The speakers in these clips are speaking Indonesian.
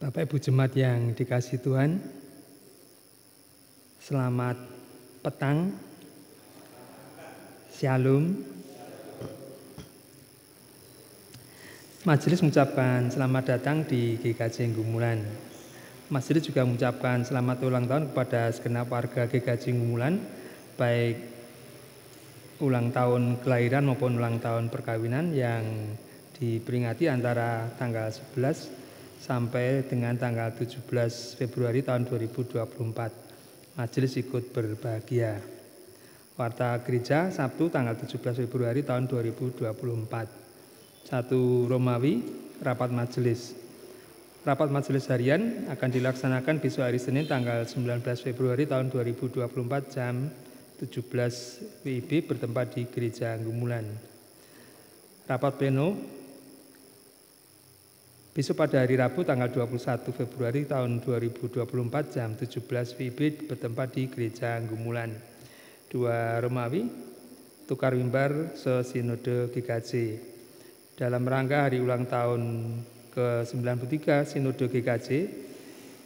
Bapak Ibu Jemaat yang dikasihi Tuhan, selamat petang, Shalom. Majelis mengucapkan selamat datang di GKJ Gumulan. Majelis juga mengucapkan selamat ulang tahun kepada segenap warga GKJ Gumulan, baik ulang tahun kelahiran maupun ulang tahun perkawinan yang diperingati antara tanggal 11 sampai dengan tanggal 17 Februari tahun 2024. Majelis ikut berbahagia. Warta Gereja Sabtu tanggal 17 Februari tahun 2024. 1 Romawi, rapat majelis. Rapat majelis harian akan dilaksanakan besok hari Senin tanggal 19 Februari tahun 2024 jam 17 WIB bertempat di Gereja Gumulan. Rapat pleno besok pada hari Rabu tanggal 21 Februari tahun 2024 jam 17 WIB bertempat di Gereja Gumulan. 2 Romawi, tukar mimbar sesinode GKJ. Dalam rangka hari ulang tahun ke-93 Sinode GKJ,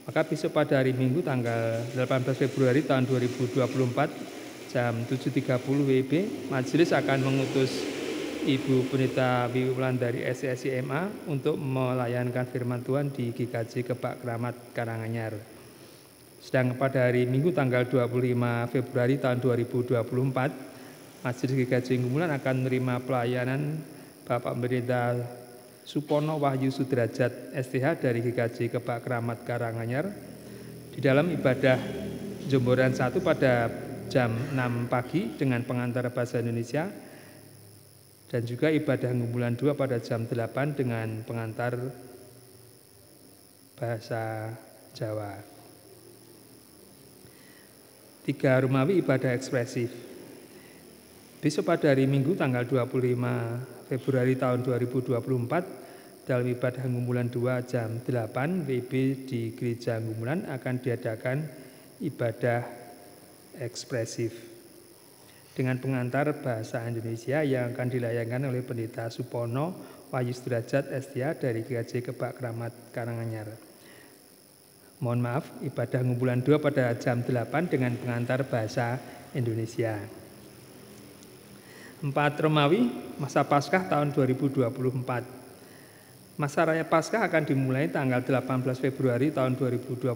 maka besok pada hari Minggu tanggal 18 Februari tahun 2024 jam 7.30 WIB, Majelis akan mengutus Ibu Pendeta Wiwi Wulandari SSI MA untuk melayankan firman Tuhan di GKJ Kebak Keramat Karanganyar. Sedang pada hari Minggu tanggal 25 Februari tahun 2024, Majelis GKJ Gumulan akan menerima pelayanan Bapak Pendeta Supono Wahyu Sudrajat STH dari GKJ Kebak Keramat Karanganyar di dalam ibadah Jomboran 1 pada jam 6 pagi dengan pengantar bahasa Indonesia, dan juga ibadah Gumulan 2 pada jam 8 dengan pengantar bahasa Jawa. 3 Romawi, ibadah ekspresif. Besok pada hari Minggu tanggal 25 Februari tahun 2024 dalam ibadah Gumulan 2 jam 8 WIB di Gereja Gumulan akan diadakan ibadah ekspresif dengan pengantar bahasa Indonesia yang akan dilayangkan oleh Pendeta Supono Wahyu Sudrajat STH dari GKJ Kebak Keramat Karanganyar. Mohon maaf, ibadah Gumulan 2 pada jam 8 dengan pengantar bahasa Indonesia. 4 Romawi, masa Paskah tahun 2024. Masa Raya Paskah akan dimulai tanggal 18 Februari tahun 2024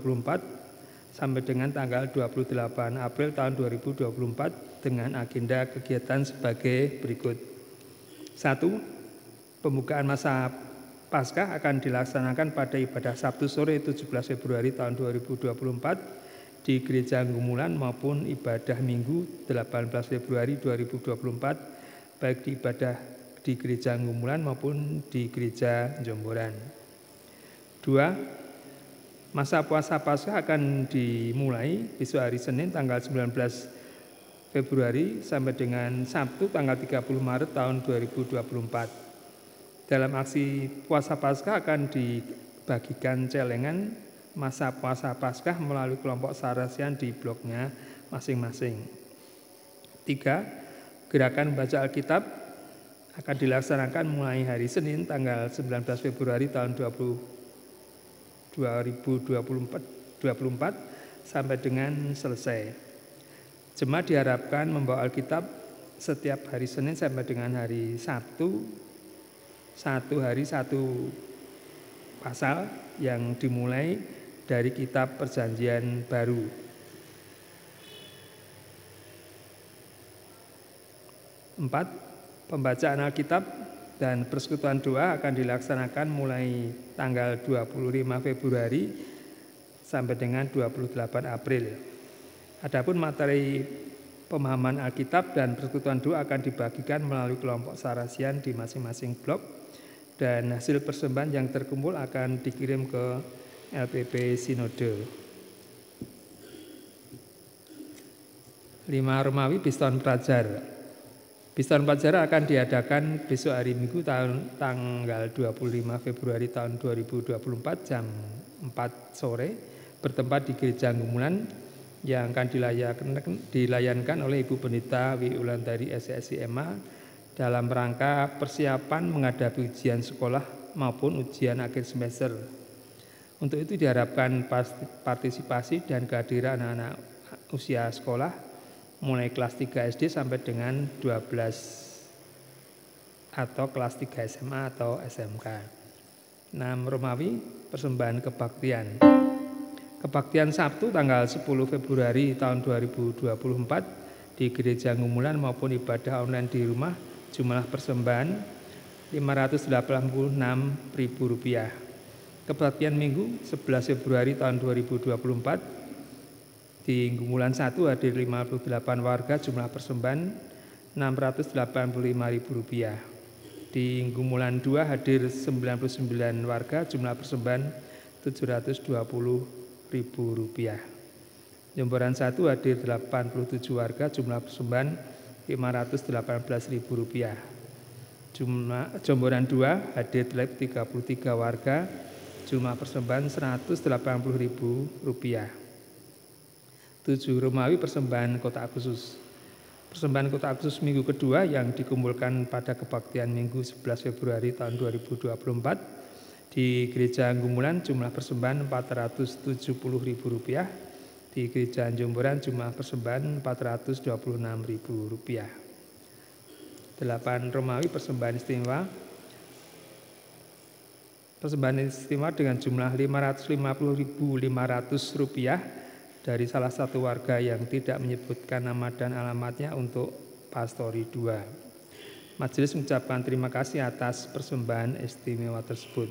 sampai dengan tanggal 28 April tahun 2024 dengan agenda kegiatan sebagai berikut. 1. Pembukaan masa Paskah akan dilaksanakan pada ibadah Sabtu sore 17 Februari tahun 2024 di Gereja Gumulan maupun ibadah Minggu 18 Februari 2024 baik di ibadah di Gereja Gumulan maupun di Gereja Jomboran. 2. Masa puasa Paskah akan dimulai besok hari Senin tanggal 19 Februari sampai dengan Sabtu tanggal 30 Maret tahun 2024. Dalam aksi puasa Paskah akan dibagikan celengan masa puasa Paskah melalui kelompok sarasian di blognya masing-masing. 3. Gerakan baca Alkitab akan dilaksanakan mulai hari Senin tanggal 19 Februari tahun 2024 sampai dengan selesai. Jemaat diharapkan membawa Alkitab setiap hari Senin sampai dengan hari Sabtu, satu hari satu pasal yang dimulai dari kitab Perjanjian Baru. 4. Pembacaan Alkitab dan persekutuan doa akan dilaksanakan mulai tanggal 25 Februari sampai dengan 28 April. Adapun materi pemahaman Alkitab dan persekutuan doa akan dibagikan melalui kelompok sarasian di masing-masing blog, dan hasil persembahan yang terkumpul akan dikirim ke LPP Sinode. 5 Romawi, Piston Pelajar. Piston Pelajar akan diadakan besok hari Minggu tanggal 25 Februari tahun 2024 jam 4 sore bertempat di Gereja Gumulan yang akan dilayankan oleh Ibu Pendeta Wiwi Wulandari SSI MA dalam rangka persiapan menghadapi ujian sekolah maupun ujian akhir semester. Untuk itu diharapkan partisipasi dan kehadiran anak-anak usia sekolah mulai kelas 3 SD sampai dengan 12 atau kelas 3 SMA atau SMK. 6 Romawi, persembahan kebaktian. Kebaktian Sabtu tanggal 10 Februari tahun 2024 di Gereja Ngumulan maupun ibadah online di rumah, jumlah persembahan Rp586.000. Kebaktian Minggu 11 Februari tahun 2024 di Ngumulan 1 hadir 58 warga, jumlah persembahan Rp685.000. Di Ngumulan 2 hadir 99 warga, jumlah persembahan Rp720.000. Jomboran 1 hadir 87 warga, jumlah persembahan Rp518.000. Jomboran 2 hadir 33 warga, jumlah persembahan Rp180.000. 7 Romawi, persembahan kotak khusus. Persembahan kotak khusus minggu kedua yang dikumpulkan pada kebaktian Minggu 11 Februari tahun 2024 di Gereja Ngumulan, jumlah persembahan Rp470.000. Di Gereja Jomboran jumlah persembahan Rp426.000. 8 Romawi, persembahan istimewa. Persembahan istimewa dengan jumlah Rp550.500 dari salah satu warga yang tidak menyebutkan nama dan alamatnya untuk Pastori 2. Majelis mengucapkan terima kasih atas persembahan istimewa tersebut.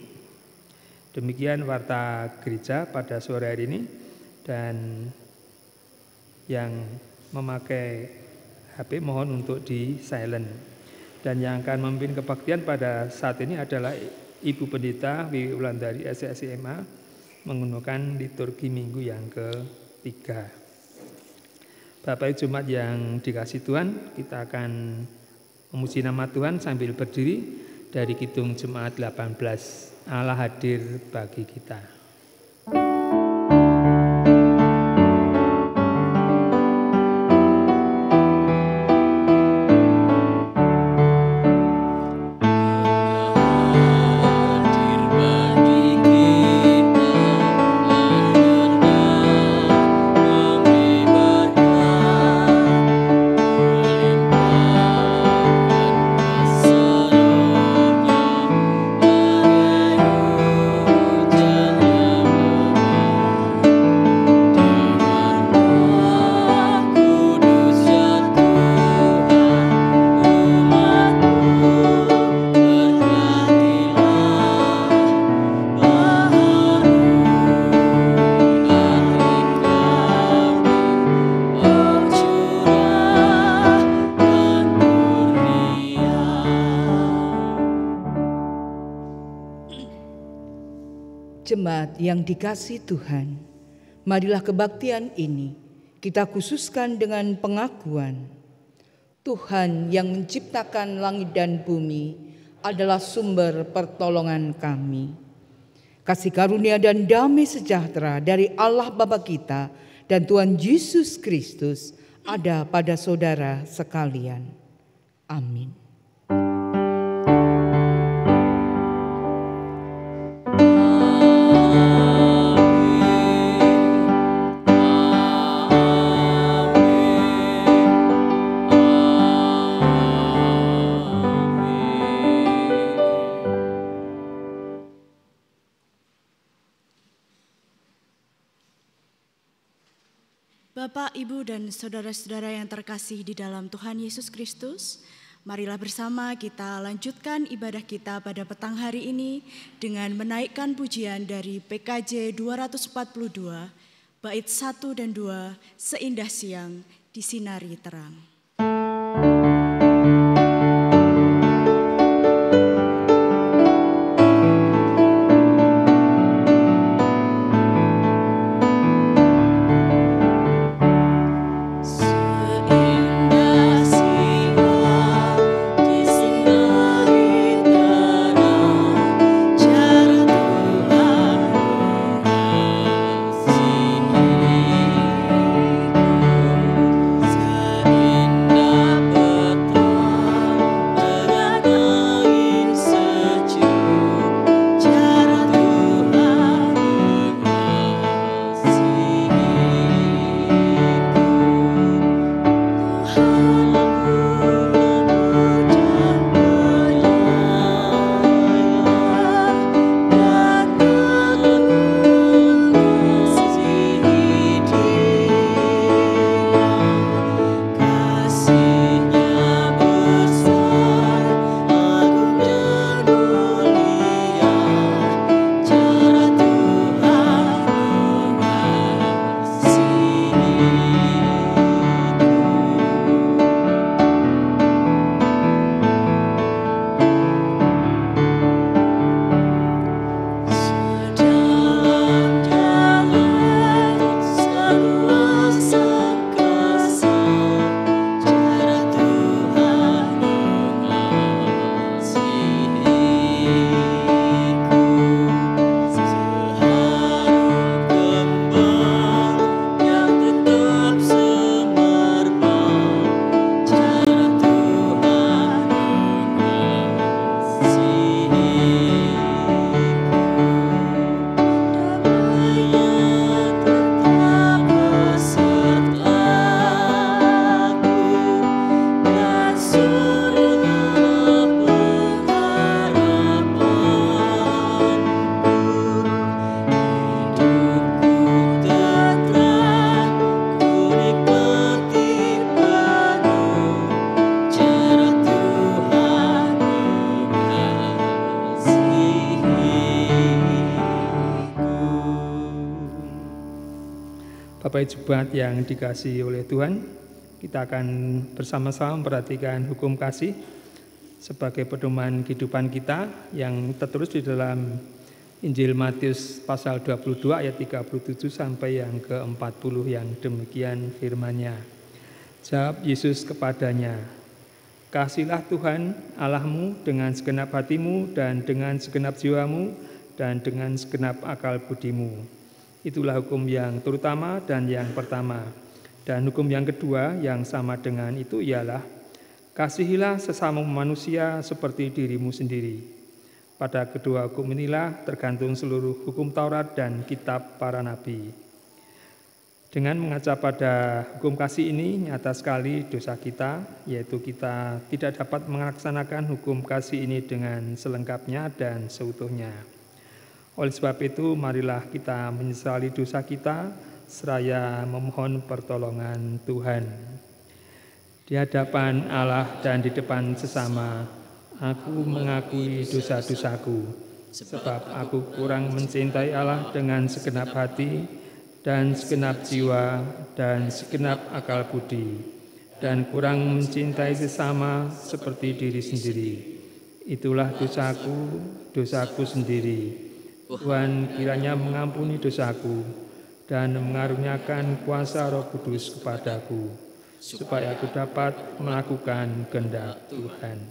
Demikian warta gereja pada sore hari ini, dan yang memakai HP mohon untuk di silent. Dan yang akan memimpin kebaktian pada saat ini adalah Ibu Pendeta Wiwi Wulandari SSIMA menggunakan liturgi minggu yang ke-3. Bapak Ibu Jemaat yang dikasihi Tuhan, kita akan memuji nama Tuhan sambil berdiri dari Kidung Jemaat 18, Allah hadir bagi kita. Jemaat yang dikasihi Tuhan, marilah kebaktian ini kita khususkan dengan pengakuan Tuhan yang menciptakan langit dan bumi adalah sumber pertolongan kami. Kasih karunia dan damai sejahtera dari Allah Bapa kita dan Tuhan Yesus Kristus ada pada saudara sekalian. Amin. Bapak, Ibu, dan saudara-saudara yang terkasih di dalam Tuhan Yesus Kristus, marilah bersama kita lanjutkan ibadah kita pada petang hari ini dengan menaikkan pujian dari PKJ 242, bait 1 dan 2, Seindah Siang Disinari Terang. In Bapak Jemaat yang dikasihi oleh Tuhan, kita akan bersama-sama memperhatikan hukum kasih sebagai pedoman kehidupan kita yang tertulis di dalam Injil Matius pasal 22 ayat 37 sampai yang ke-40 yang demikian firman-Nya. Jawab Yesus kepadanya, "Kasihilah Tuhan Allahmu dengan segenap hatimu dan dengan segenap jiwamu dan dengan segenap akal budimu." Itulah hukum yang terutama dan yang pertama. Dan hukum yang kedua yang sama dengan itu ialah, kasihilah sesama manusia seperti dirimu sendiri. Pada kedua hukum inilah tergantung seluruh hukum Taurat dan kitab para nabi. Dengan mengaca pada hukum kasih ini, nyata sekali dosa kita, yaitu kita tidak dapat melaksanakan hukum kasih ini dengan selengkapnya dan seutuhnya. Oleh sebab itu, marilah kita menyesali dosa kita, seraya memohon pertolongan Tuhan. Di hadapan Allah dan di depan sesama, aku mengakui dosa-dosaku, sebab aku kurang mencintai Allah dengan segenap hati, dan segenap jiwa, dan segenap akal budi, dan kurang mencintai sesama seperti diri sendiri. Itulah dosaku sendiri. Tuhan kiranya mengampuni dosaku dan mengaruniakan kuasa Roh Kudus kepadaku, supaya aku dapat melakukan kehendak Tuhan.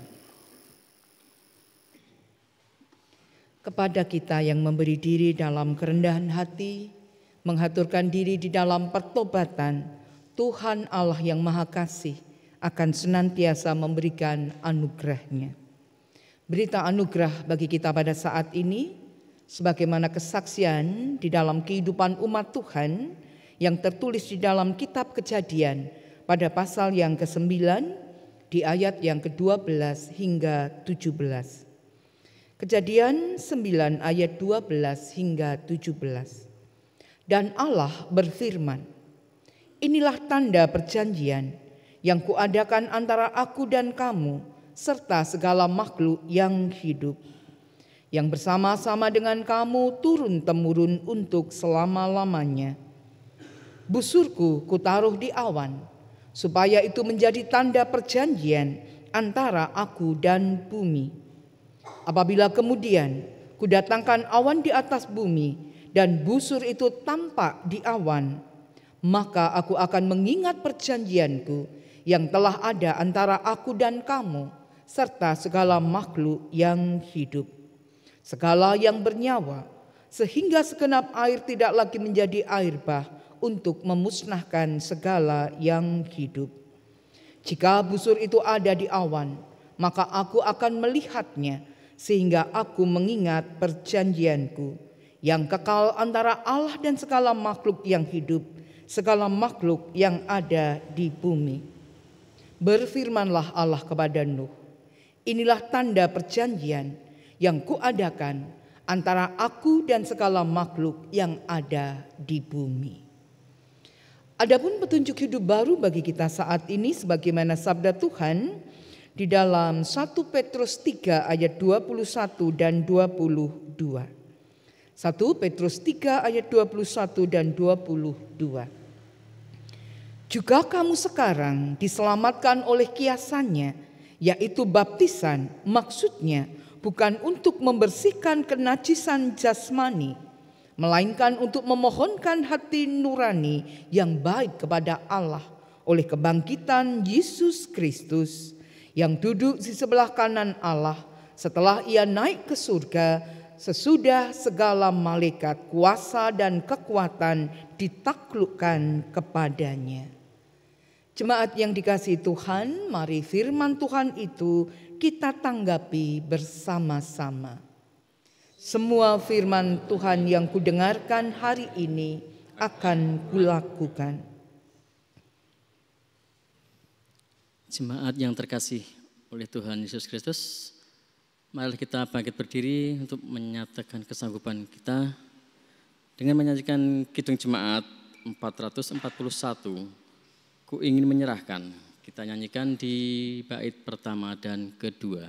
Kepada kita yang memberi diri dalam kerendahan hati, menghaturkan diri di dalam pertobatan, Tuhan Allah yang Maha Kasih akan senantiasa memberikan anugerah-Nya. Berita anugerah bagi kita pada saat ini, sebagaimana kesaksian di dalam kehidupan umat Tuhan yang tertulis di dalam kitab Kejadian pada pasal yang ke-9 di ayat yang ke-12 hingga 17. Kejadian 9 ayat 12 hingga 17. Dan Allah berfirman, "Inilah tanda perjanjian yang kuadakan antara aku dan kamu serta segala makhluk yang hidup, yang bersama-sama dengan kamu turun-temurun untuk selama-lamanya. Busurku kutaruh di awan, supaya itu menjadi tanda perjanjian antara aku dan bumi. Apabila kemudian kudatangkan awan di atas bumi dan busur itu tampak di awan, maka aku akan mengingat perjanjianku yang telah ada antara aku dan kamu serta segala makhluk yang hidup, segala yang bernyawa, sehingga segenap air tidak lagi menjadi air bah untuk memusnahkan segala yang hidup. Jika busur itu ada di awan, maka aku akan melihatnya, sehingga aku mengingat perjanjianku yang kekal antara Allah dan segala makhluk yang hidup, segala makhluk yang ada di bumi." Berfirmanlah Allah kepada Nuh, "Inilah tanda perjanjian yang kuadakan antara aku dan segala makhluk yang ada di bumi." Adapun petunjuk hidup baru bagi kita saat ini sebagaimana sabda Tuhan di dalam 1 Petrus 3 ayat 21 dan 22. 1 Petrus 3 ayat 21 dan 22. "Juga kamu sekarang diselamatkan oleh kiasannya, yaitu baptisan, maksudnya bukan untuk membersihkan kenajisan jasmani, melainkan untuk memohonkan hati nurani yang baik kepada Allah oleh kebangkitan Yesus Kristus, yang duduk di sebelah kanan Allah setelah ia naik ke surga sesudah segala malaikat, kuasa dan kekuatan ditaklukkan kepadanya." Jemaat yang dikasihi Tuhan, mari firman Tuhan itu kita tanggapi bersama-sama. Semua firman Tuhan yang kudengarkan hari ini akan kulakukan. Jemaat yang terkasih oleh Tuhan Yesus Kristus, mari kita bangkit berdiri untuk menyatakan kesanggupan kita dengan menyanyikan Kidung Jemaat 441, "Ku ingin menyerahkan." Kita nyanyikan di bait pertama dan kedua.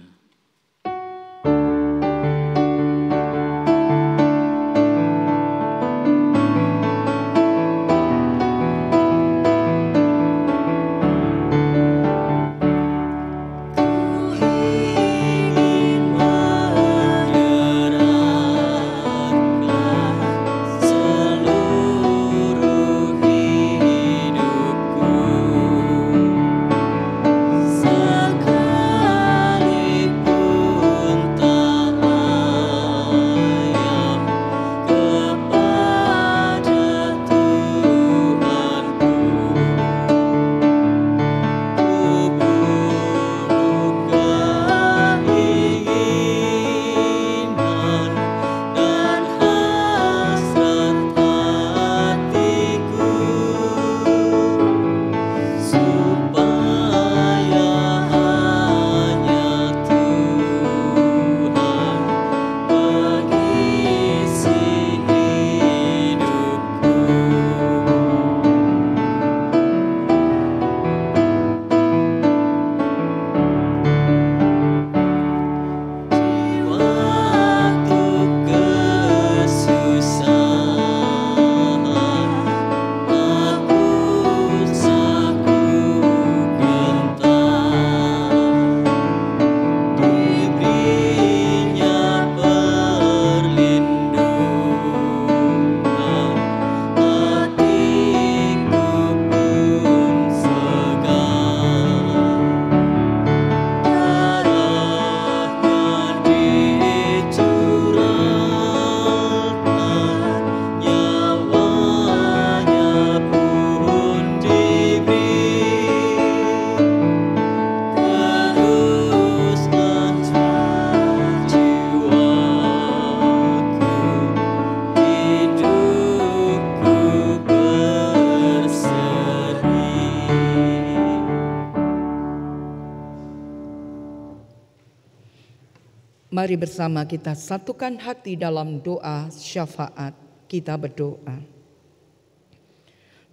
Mari bersama kita satukan hati dalam doa syafaat. Kita berdoa.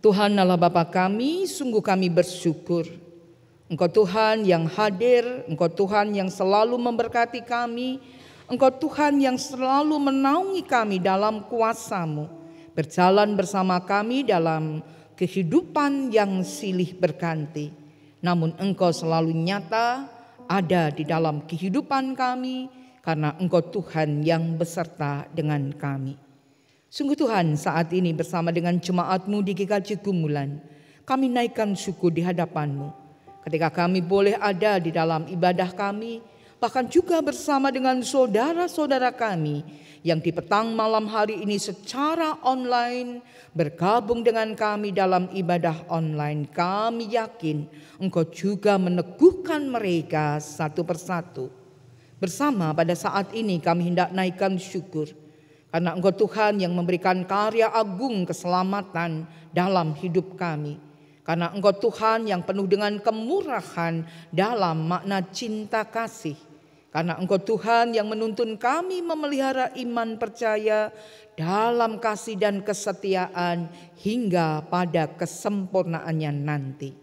Tuhan Allah Bapa kami, sungguh kami bersyukur. Engkau Tuhan yang hadir, Engkau Tuhan yang selalu memberkati kami, Engkau Tuhan yang selalu menaungi kami dalam kuasa-Mu, berjalan bersama kami dalam kehidupan yang silih berganti. Namun Engkau selalu nyata ada di dalam kehidupan kami, karena Engkau Tuhan yang beserta dengan kami. Sungguh Tuhan, saat ini bersama dengan jemaat-Mu di GKJ Gumulan, kami naikkan syukur di hadapan-Mu. Ketika kami boleh ada di dalam ibadah kami, bahkan juga bersama dengan saudara-saudara kami yang di petang malam hari ini secara online bergabung dengan kami dalam ibadah online. Kami yakin Engkau juga meneguhkan mereka satu persatu. Bersama pada saat ini kami hendak naikkan syukur, karena Engkau Tuhan yang memberikan karya agung keselamatan dalam hidup kami. Karena Engkau Tuhan yang penuh dengan kemurahan dalam makna cinta kasih. Karena Engkau Tuhan yang menuntun kami memelihara iman percaya dalam kasih dan kesetiaan hingga pada kesempurnaannya nanti.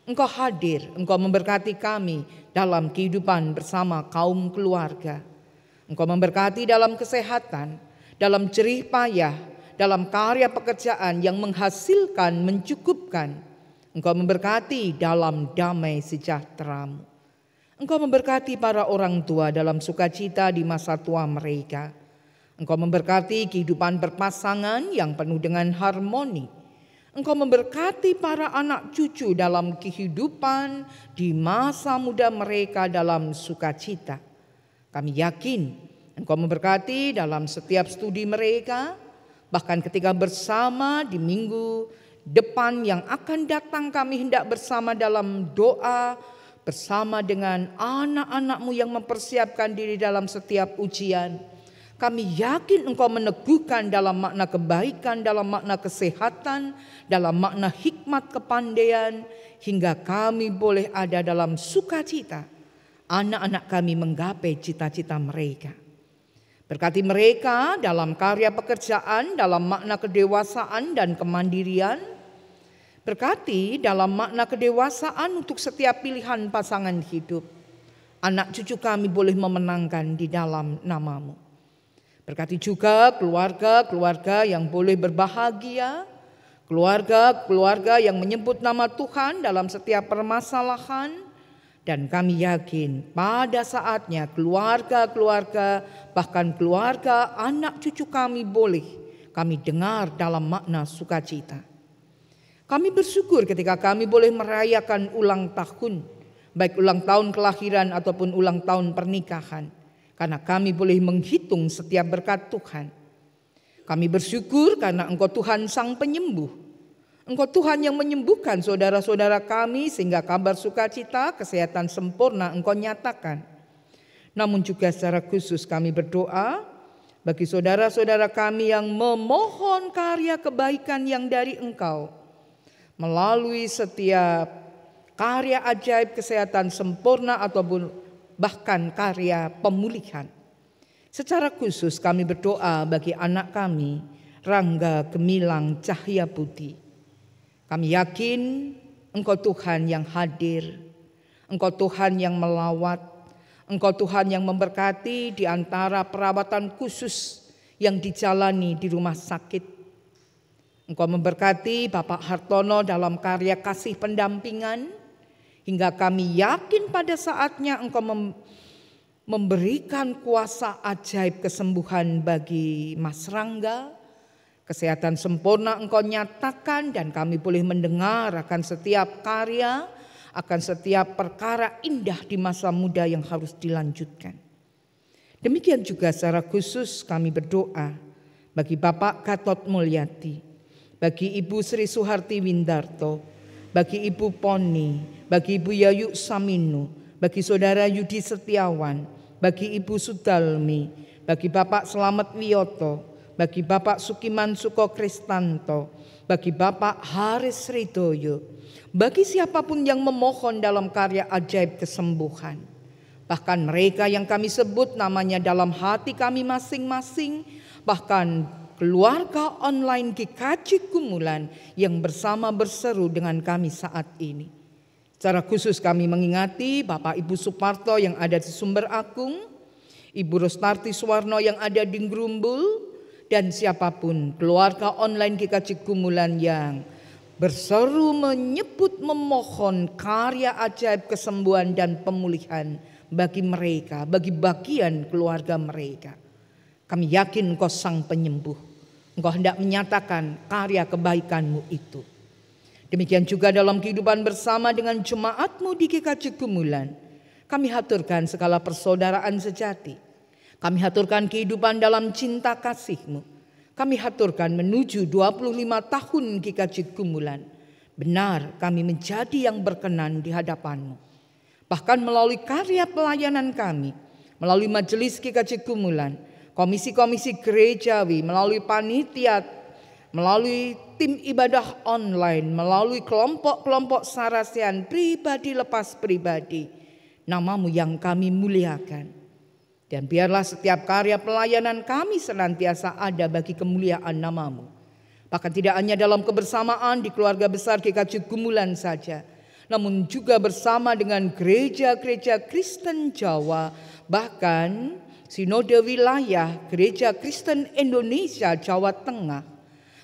Engkau hadir, Engkau memberkati kami dalam kehidupan bersama kaum keluarga. Engkau memberkati dalam kesehatan, dalam jerih payah, dalam karya pekerjaan yang menghasilkan, mencukupkan. Engkau memberkati dalam damai sejahtera-Mu. Engkau memberkati para orang tua dalam sukacita di masa tua mereka. Engkau memberkati kehidupan berpasangan yang penuh dengan harmoni. Engkau memberkati para anak cucu dalam kehidupan di masa muda mereka dalam sukacita. Kami yakin Engkau memberkati dalam setiap studi mereka, bahkan ketika bersama di minggu depan yang akan datang kami hendak bersama dalam doa, bersama dengan anak-anak-Mu yang mempersiapkan diri dalam setiap ujian. Kami yakin Engkau meneguhkan dalam makna kebaikan, dalam makna kesehatan, dalam makna hikmat kepandaian, hingga kami boleh ada dalam sukacita. Anak-anak kami menggapai cita-cita mereka. Berkati mereka dalam karya pekerjaan, dalam makna kedewasaan dan kemandirian. Berkati dalam makna kedewasaan untuk setiap pilihan pasangan hidup. Anak cucu kami boleh memenangkan di dalam nama-Mu. Berkati juga keluarga-keluarga yang boleh berbahagia, keluarga-keluarga yang menyebut nama Tuhan dalam setiap permasalahan, dan kami yakin pada saatnya keluarga-keluarga, bahkan keluarga anak cucu kami boleh kami dengar dalam makna sukacita. Kami bersyukur ketika kami boleh merayakan ulang tahun, baik ulang tahun kelahiran ataupun ulang tahun pernikahan. Karena kami boleh menghitung setiap berkat Tuhan. Kami bersyukur karena Engkau Tuhan Sang Penyembuh. Engkau Tuhan yang menyembuhkan saudara-saudara kami sehingga kabar sukacita, kesehatan sempurna Engkau nyatakan. Namun juga secara khusus kami berdoa bagi saudara-saudara kami yang memohon karya kebaikan yang dari Engkau. Melalui setiap karya ajaib kesehatan sempurna ataupun bahkan karya pemulihan. Secara khusus kami berdoa bagi anak kami, Rangga Gemilang Cahya Putih. Kami yakin Engkau Tuhan yang hadir, Engkau Tuhan yang melawat, Engkau Tuhan yang memberkati di antara perawatan khusus yang dijalani di rumah sakit. Engkau memberkati Bapak Hartono dalam karya kasih pendampingan, hingga kami yakin pada saatnya Engkau memberikan kuasa ajaib kesembuhan bagi Mas Rangga. Kesehatan sempurna Engkau nyatakan dan kami boleh mendengar akan setiap karya, akan setiap perkara indah di masa muda yang harus dilanjutkan. Demikian juga secara khusus kami berdoa bagi Bapak Gatot Mulyadi, bagi Ibu Sri Suharti Windarto, bagi Ibu Poni, bagi Ibu Yayu Saminu, bagi Saudara Yudi Setiawan, bagi Ibu Sudalmi, bagi Bapak Slamet Wiyoto, bagi Bapak Sukiman Suko Kristanto, bagi Bapak Haris Ridoyo, bagi siapapun yang memohon dalam karya ajaib kesembuhan. Bahkan mereka yang kami sebut namanya dalam hati kami masing-masing, bahkan keluarga online GKJ Gumulan yang bersama berseru dengan kami saat ini. Secara khusus kami mengingati Bapak Ibu Suparto yang ada di Sumber Agung, Ibu Rostarti Suwarno yang ada di Grumbul, dan siapapun keluarga online GKJ Gumulan yang berseru menyebut memohon karya ajaib kesembuhan dan pemulihan bagi mereka, bagi bagian keluarga mereka. Kami yakin Engkau Sang Penyembuh, Engkau hendak menyatakan karya kebaikan-Mu itu. Demikian juga dalam kehidupan bersama dengan jemaat-Mu di GKJ Gumulan, kami haturkan segala persaudaraan sejati. Kami haturkan kehidupan dalam cinta kasih-Mu. Kami haturkan menuju 25 tahun GKJ Gumulan. Benar kami menjadi yang berkenan di hadapan-Mu. Bahkan melalui karya pelayanan kami, melalui majelis GKJ Gumulan, komisi-komisi gerejawi, melalui panitia, melalui tim ibadah online, melalui kelompok-kelompok sarasean pribadi lepas pribadi, nama-Mu yang kami muliakan. Dan biarlah setiap karya pelayanan kami senantiasa ada bagi kemuliaan nama-Mu. Bahkan tidak hanya dalam kebersamaan di keluarga besar GKJ Gumulan saja, namun juga bersama dengan gereja-gereja Kristen Jawa, bahkan Sinode Wilayah Gereja Kristen Indonesia Jawa Tengah.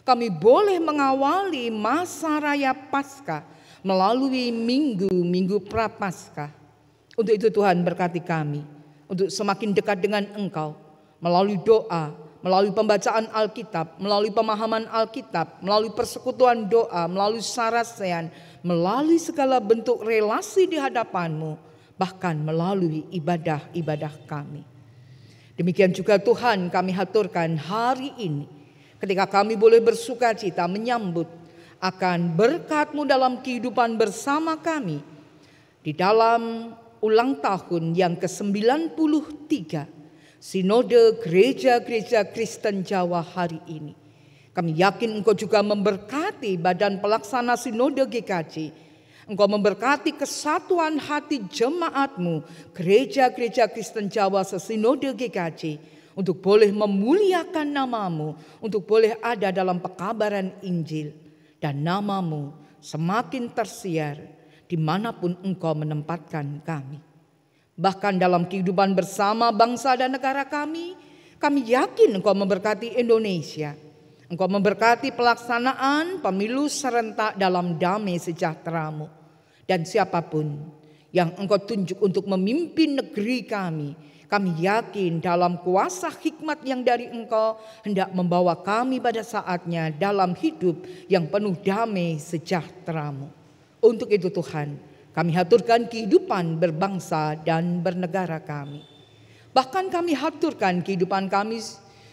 Kami boleh mengawali masa raya Paskah melalui minggu Prapaskah. Untuk itu Tuhan berkati kami untuk semakin dekat dengan Engkau melalui doa, melalui pembacaan Alkitab, melalui pemahaman Alkitab, melalui persekutuan doa, melalui sarasean, melalui segala bentuk relasi di hadapan-Mu, bahkan melalui ibadah-ibadah kami. Demikian juga Tuhan kami haturkan hari ini ketika kami boleh bersuka cita menyambut akan berkat-Mu dalam kehidupan bersama kami di dalam ulang tahun yang ke-93 Sinode Gereja-Gereja Kristen Jawa hari ini. Kami yakin Engkau juga memberkati badan pelaksana Sinode GKJ. Engkau memberkati kesatuan hati jemaat-Mu, gereja-gereja Kristen Jawa sesinode GKJ, untuk boleh memuliakan nama-Mu, untuk boleh ada dalam pekabaran Injil, dan nama-Mu semakin tersiar dimanapun Engkau menempatkan kami. Bahkan dalam kehidupan bersama bangsa dan negara kami yakin Engkau memberkati Indonesia. Engkau memberkati pelaksanaan pemilu serentak dalam damai sejahtera-Mu. Dan siapapun yang Engkau tunjuk untuk memimpin negeri kami yakin dalam kuasa hikmat yang dari Engkau hendak membawa kami pada saatnya dalam hidup yang penuh damai sejahtera-Mu. Untuk itu Tuhan, kami haturkan kehidupan berbangsa dan bernegara kami. Bahkan kami haturkan kehidupan kami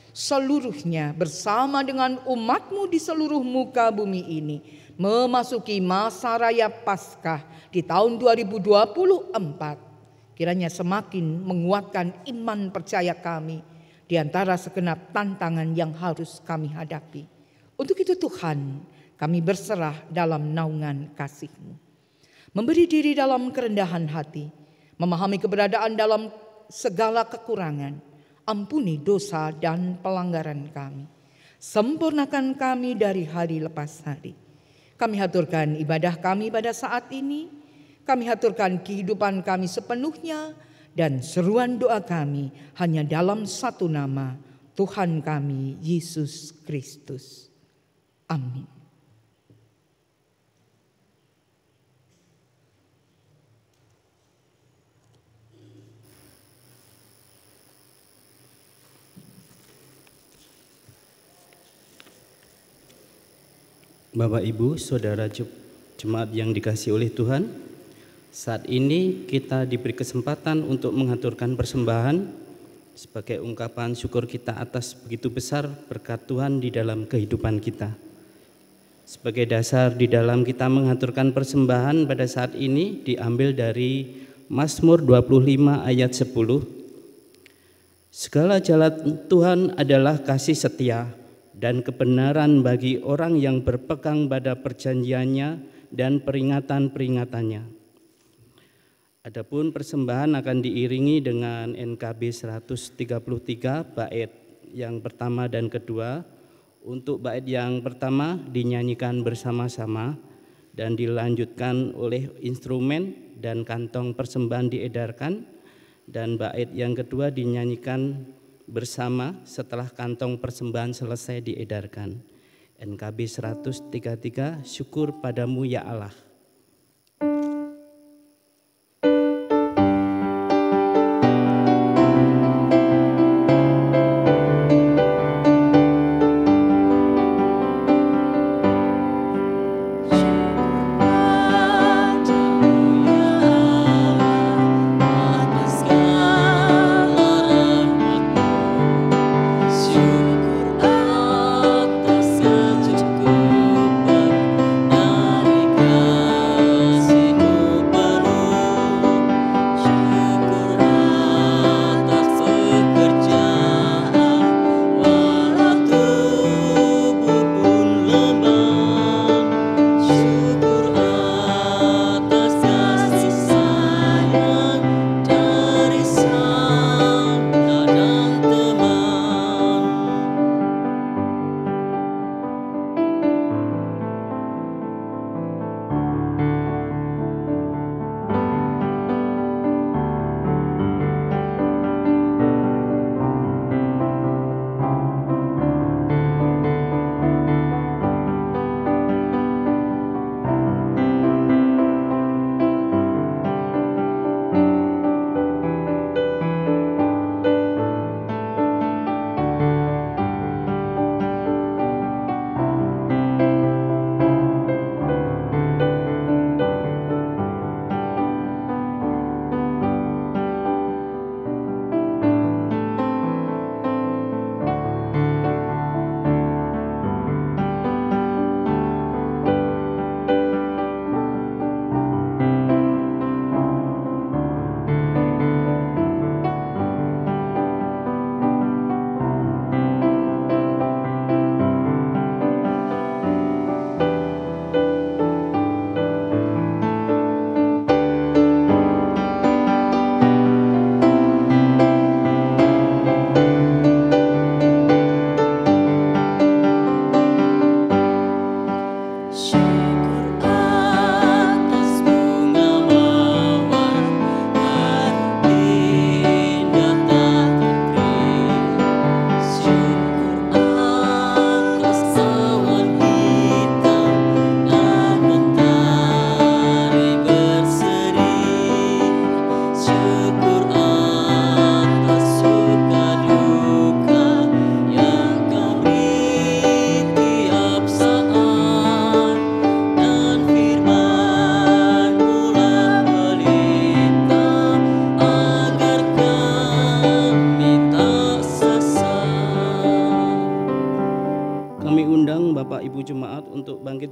seluruhnya bersama dengan umat-Mu di seluruh muka bumi ini, memasuki masa raya Paskah di tahun 2024. Kiranya semakin menguatkan iman percaya kami di antara segenap tantangan yang harus kami hadapi. Untuk itu Tuhan, kami berserah dalam naungan kasih-Mu. Memberi diri dalam kerendahan hati, memahami keberadaan dalam segala kekurangan, ampuni dosa dan pelanggaran kami. Sempurnakan kami dari hari lepas hari. Kami haturkan ibadah kami pada saat ini, kami haturkan kehidupan kami sepenuhnya, dan seruan doa kami hanya dalam satu nama, Tuhan kami Yesus Kristus. Amin. Bapak, Ibu, Saudara jemaat yang dikasihi oleh Tuhan, saat ini kita diberi kesempatan untuk mengaturkan persembahan sebagai ungkapan syukur kita atas begitu besar berkat Tuhan di dalam kehidupan kita. Sebagai dasar di dalam kita mengaturkan persembahan pada saat ini diambil dari Mazmur 25 ayat 10. Segala jalan Tuhan adalah kasih setia dan kebenaran bagi orang yang berpegang pada perjanjiannya dan peringatan-peringatannya. Adapun persembahan akan diiringi dengan NKB 133 bait yang pertama dan kedua. Untuk bait yang pertama dinyanyikan bersama-sama dan dilanjutkan oleh instrumen dan kantong persembahan diedarkan, dan bait yang kedua dinyanyikan bersama setelah kantong persembahan selesai diedarkan. NKB 133, syukur padamu ya Allah.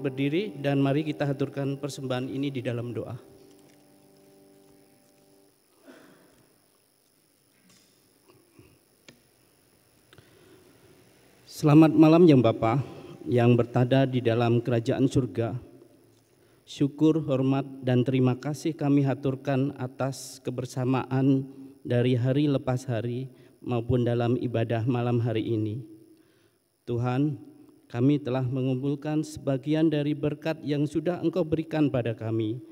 Berdiri dan mari kita haturkan persembahan ini di dalam doa. Selamat malam yang Bapa yang bertada di dalam kerajaan surga. Syukur, hormat, dan terima kasih kami haturkan atas kebersamaan dari hari lepas hari maupun dalam ibadah malam hari ini. Tuhan, kami telah mengumpulkan sebagian dari berkat yang sudah Engkau berikan pada kami.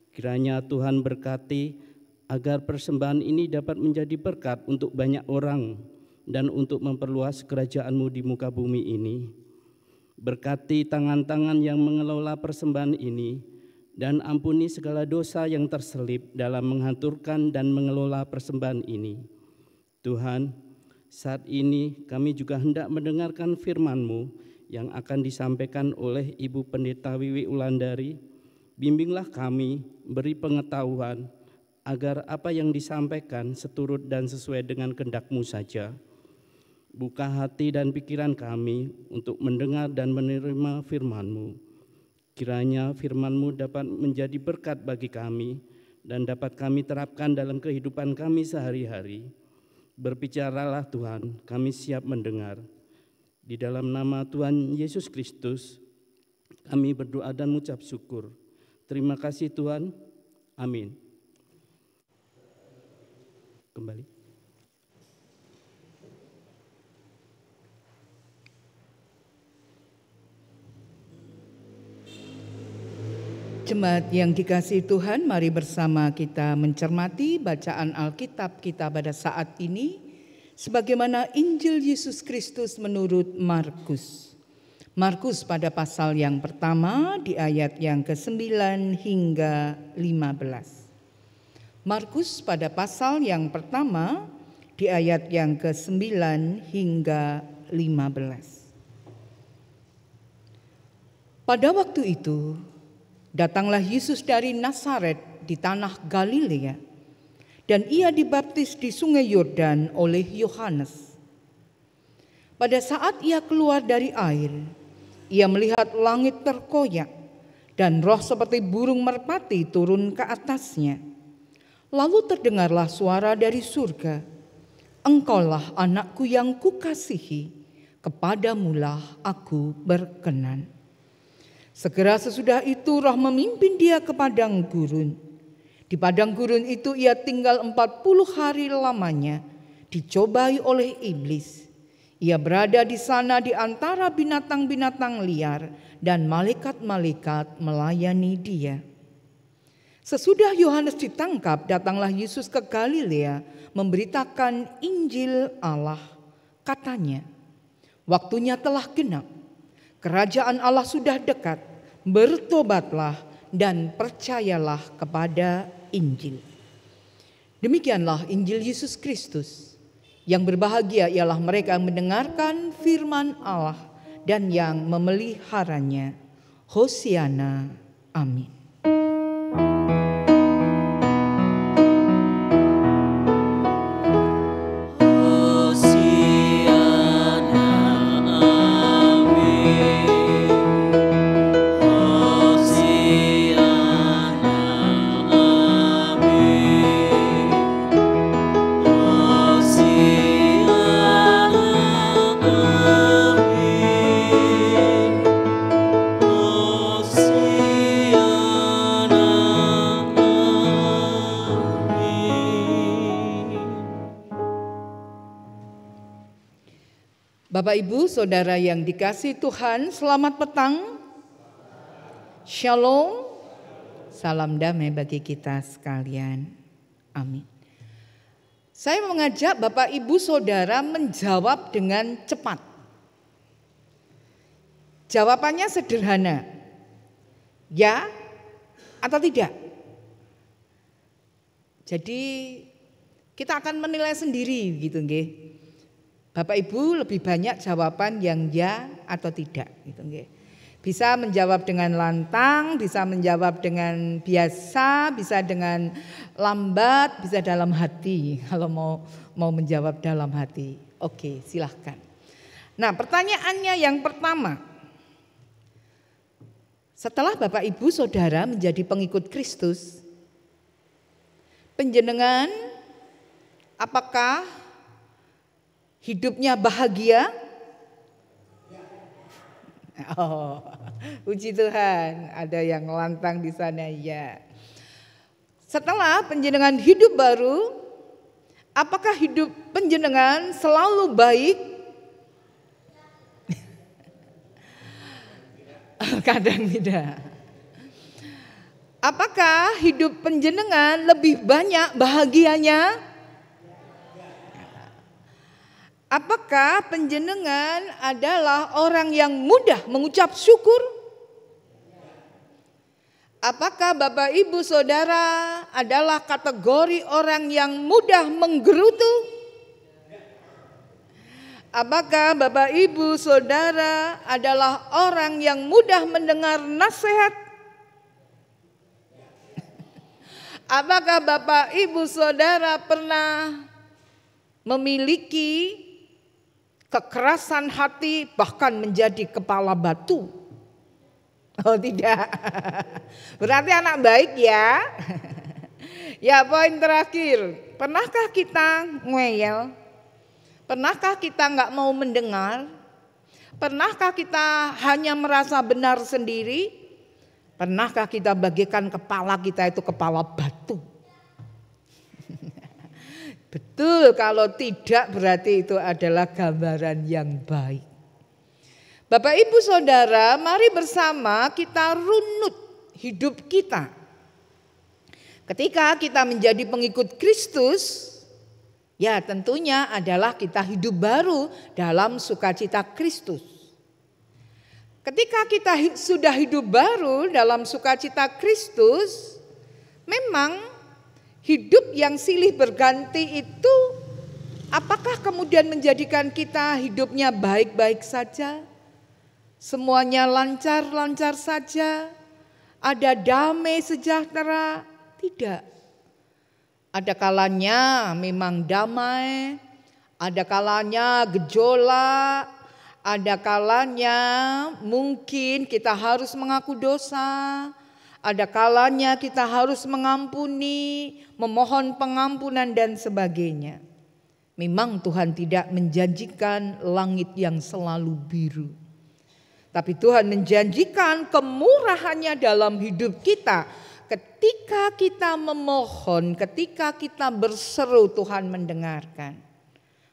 Kiranya Tuhan berkati agar persembahan ini dapat menjadi berkat untuk banyak orang dan untuk memperluas kerajaan-Mu di muka bumi ini. Berkati tangan-tangan yang mengelola persembahan ini dan ampuni segala dosa yang terselip dalam menghaturkan dan mengelola persembahan ini. Tuhan, saat ini kami juga hendak mendengarkan firman-Mu yang akan disampaikan oleh Ibu Pendeta Wiwi Ulandari. Bimbinglah kami, beri pengetahuan, agar apa yang disampaikan seturut dan sesuai dengan kehendak-Mu saja. Buka hati dan pikiran kami untuk mendengar dan menerima firman-Mu. Kiranya firman-Mu dapat menjadi berkat bagi kami dan dapat kami terapkan dalam kehidupan kami sehari-hari. Berbicaralah Tuhan, kami siap mendengar. Di dalam nama Tuhan Yesus Kristus, kami berdoa dan mengucap syukur. Terima kasih Tuhan. Amin. kembali. Jemaat yang dikasihi Tuhan, mari bersama kita mencermati bacaan Alkitab kita pada saat ini sebagaimana Injil Yesus Kristus menurut Markus. Markus pada pasal yang pertama di ayat yang ke-9 hingga 15. Markus pada pasal yang pertama di ayat yang ke-9 hingga 15. Pada waktu itu, datanglah Yesus dari Nazaret di tanah Galilea, dan ia dibaptis di sungai Yordan oleh Yohanes. Pada saat ia keluar dari air, ia melihat langit terkoyak dan roh seperti burung merpati turun ke atasnya. Lalu terdengarlah suara dari surga, "Engkaulah anakku yang kukasihi, kepadamulah aku berkenan." Segera sesudah itu roh memimpin dia ke padang gurun. Di padang gurun itu ia tinggal 40 hari lamanya, dicobai oleh iblis. Ia berada di sana di antara binatang-binatang liar dan malaikat-malaikat melayani dia. Sesudah Yohanes ditangkap, datanglah Yesus ke Galilea memberitakan Injil Allah. Katanya, "Waktunya telah genap. Kerajaan Allah sudah dekat, bertobatlah dan percayalah kepada Injil." Demikianlah Injil Yesus Kristus. Yang berbahagia ialah mereka yang mendengarkan firman Allah dan yang memeliharanya. Hosiana. Amin. Bapak, Ibu, Saudara yang dikasihi Tuhan, selamat petang. Shalom. Salam damai bagi kita sekalian. Amin. Saya mengajak Bapak, Ibu, Saudara menjawab dengan cepat. Jawabannya sederhana. Ya atau tidak. Jadi kita akan menilai sendiri gitu nggih. Bapak Ibu lebih banyak jawaban yang ya atau tidak gitu nggih. Bisa menjawab dengan lantang, bisa menjawab dengan biasa, bisa dengan lambat, bisa dalam hati. Kalau mau menjawab dalam hati. Oke, silahkan. Nah, pertanyaannya yang pertama. Setelah Bapak Ibu Saudara menjadi pengikut Kristus, panjenengan apakah hidupnya bahagia? Oh, puji Tuhan, ada yang lantang di sana ya. Setelah panjenengan hidup baru, apakah hidup panjenengan selalu baik? Kadang tidak. Apakah hidup panjenengan lebih banyak bahagianya? Apakah panjenengan adalah orang yang mudah mengucap syukur? Apakah Bapak Ibu Saudara adalah kategori orang yang mudah menggerutu? Apakah Bapak Ibu Saudara adalah orang yang mudah mendengar nasihat? Apakah Bapak Ibu Saudara pernah memiliki kekerasan hati bahkan menjadi kepala batu? Oh tidak. Berarti anak baik ya. Ya, poin terakhir. Pernahkah kita ngeyel? Pernahkah kita nggak mau mendengar? Pernahkah kita hanya merasa benar sendiri? Pernahkah kita bagikan kepala kita itu kepala batu? Betul, kalau tidak berarti itu adalah gambaran yang baik. Bapak Ibu Saudara, mari bersama kita runut hidup kita. Ketika kita menjadi pengikut Kristus, ya tentunya adalah kita hidup baru dalam sukacita Kristus. Ketika kita sudah hidup baru dalam sukacita Kristus, memang hidup yang silih berganti itu apakah kemudian menjadikan kita hidupnya baik-baik saja? Semuanya lancar-lancar saja? Ada damai sejahtera? Tidak. Ada kalanya memang damai, ada kalanya gejolak, ada kalanya mungkin kita harus mengaku dosa, ada kalanya kita harus mengampuni, memohon pengampunan dan sebagainya. Memang Tuhan tidak menjanjikan langit yang selalu biru. Tapi Tuhan menjanjikan kemurahannya dalam hidup kita. Ketika kita memohon, ketika kita berseru, Tuhan mendengarkan.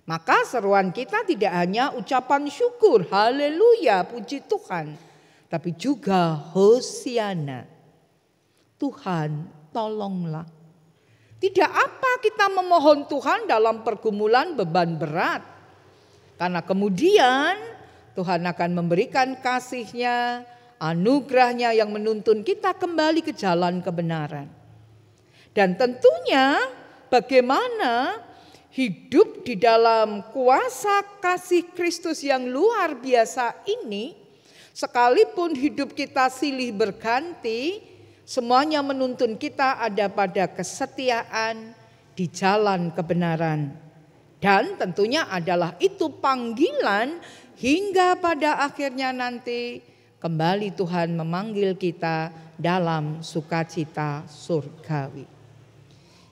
Maka seruan kita tidak hanya ucapan syukur, haleluya, puji Tuhan. Tapi juga hosiana. Tuhan tolonglah. Tidak apa kita memohon Tuhan dalam pergumulan beban berat. Karena kemudian Tuhan akan memberikan kasih-Nya, anugerah-Nya yang menuntun kita kembali ke jalan kebenaran. Dan tentunya bagaimana hidup di dalam kuasa kasih Kristus yang luar biasa ini, sekalipun hidup kita silih berganti, semuanya menuntun kita ada pada kesetiaan di jalan kebenaran. Dan tentunya adalah itu panggilan hingga pada akhirnya nanti kembali Tuhan memanggil kita dalam sukacita surgawi.